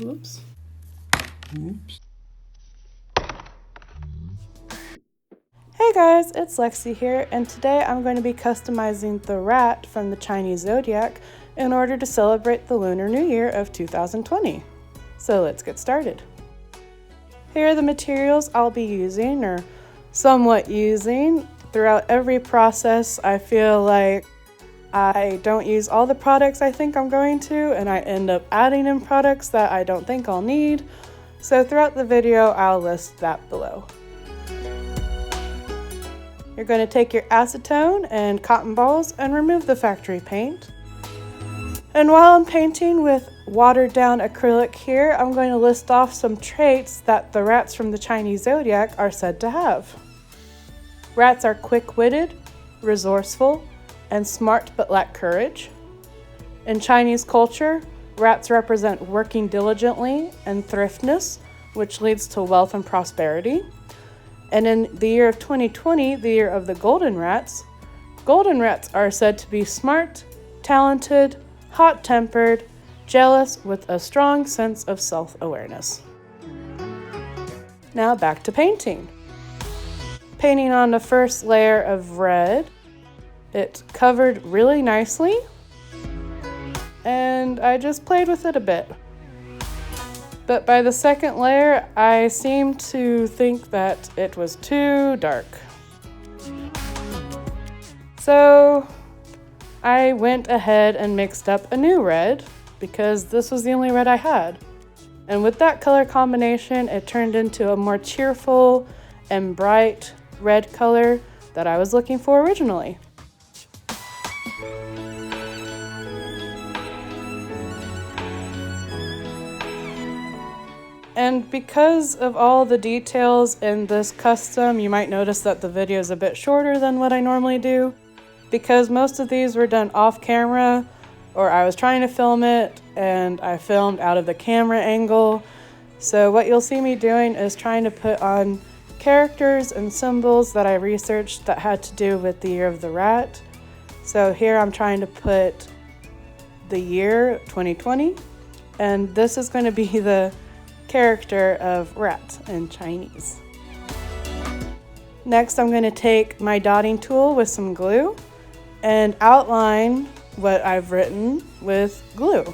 Oops. Oops. Hey guys, it's Lexi here, and today I'm going to be customizing the rat from the Chinese Zodiac in order to celebrate the Lunar New Year of 2020. So let's get started. Here are the materials I'll be using, or somewhat using. Throughout every process, I feel like I don't use all the products I think I'm going to, and I end up adding in products that I don't think I'll need. So throughout the video, I'll list that below. You're going to take your acetone and cotton balls and remove the factory paint. And while I'm painting with watered down acrylic here, I'm going to list off some traits that the rats from the Chinese Zodiac are said to have. Rats are quick-witted, resourceful, and smart but lack courage. In Chinese culture, rats represent working diligently and thriftness, which leads to wealth and prosperity. And in the year of 2020, the year of the golden rats are said to be smart, talented, hot-tempered, jealous, with a strong sense of self-awareness. Now back to painting. Painting on the first layer of red, it covered really nicely, and I just played with it a bit. But by the second layer, I seemed to think that it was too dark. So I went ahead and mixed up a new red, because this was the only red I had. And with that color combination, it turned into a more cheerful and bright red color that I was looking for originally. And because of all the details in this custom, you might notice that the video is a bit shorter than what I normally do, because most of these were done off camera, or I was trying to film it and I filmed out of the camera angle. So what you'll see me doing is trying to put on characters and symbols that I researched that had to do with the year of the rat. So here I'm trying to put the year 2020, and this is going to be the character of rat in Chinese. Next, I'm going to take my dotting tool with some glue and outline what I've written with glue.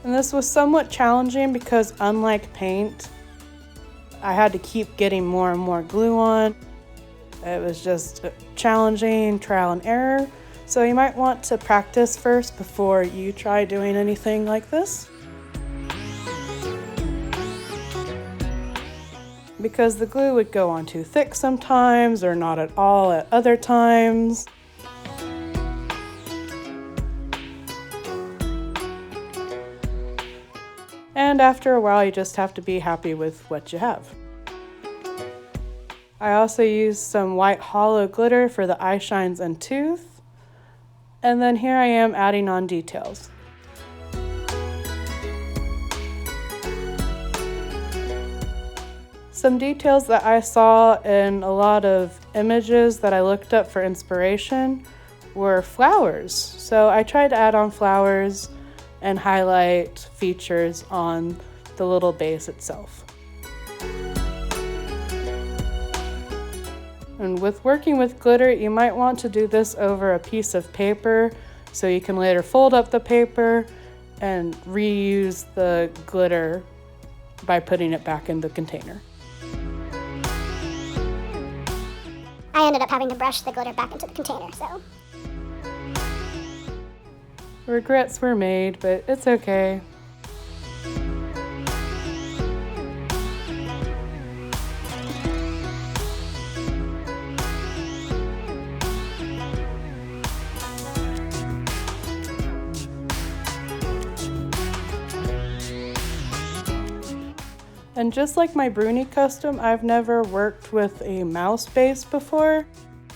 And this was somewhat challenging because, unlike paint, I had to keep getting more and more glue on. It was just challenging, trial and error. So you might want to practice first before you try doing anything like this, because the glue would go on too thick sometimes, or not at all at other times. And after a while, you just have to be happy with what you have. I also used some white hollow glitter for the eye shines and tooth. And then here I am adding on details. Some details that I saw in a lot of images that I looked up for inspiration were flowers. So I tried to add on flowers and highlight features on the little base itself. And with working with glitter, you might want to do this over a piece of paper so you can later fold up the paper and reuse the glitter by putting it back in the container. I ended up having to brush the glitter back into the container, so. Regrets were made, but it's okay. And just like my Bruni custom, I've never worked with a mouse base before.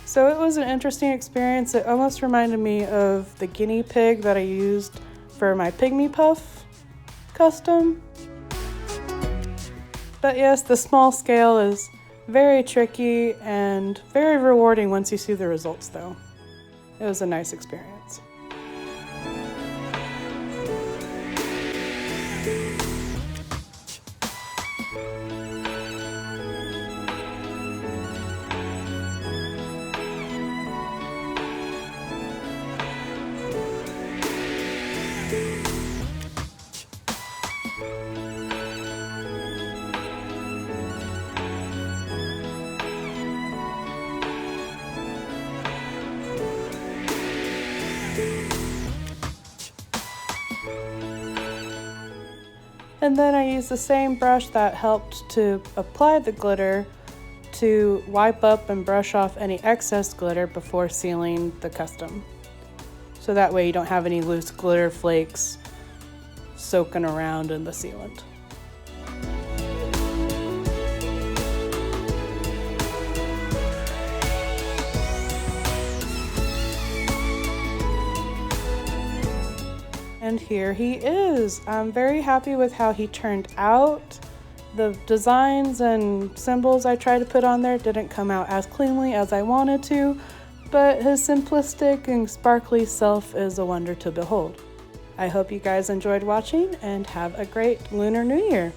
So it was an interesting experience. It almost reminded me of the guinea pig that I used for my Pygmy Puff custom. But yes, the small scale is Very tricky and very rewarding once you see the results though. It was a nice experience. And then I used the same brush that helped to apply the glitter to wipe up and brush off any excess glitter before sealing the custom. So that way you don't have any loose glitter flakes soaking around in the sealant. And here he is. I'm very happy with how he turned out. The designs and symbols I tried to put on there didn't come out as cleanly as I wanted to, but his simplistic and sparkly self is a wonder to behold. I hope you guys enjoyed watching and have a great Lunar New Year.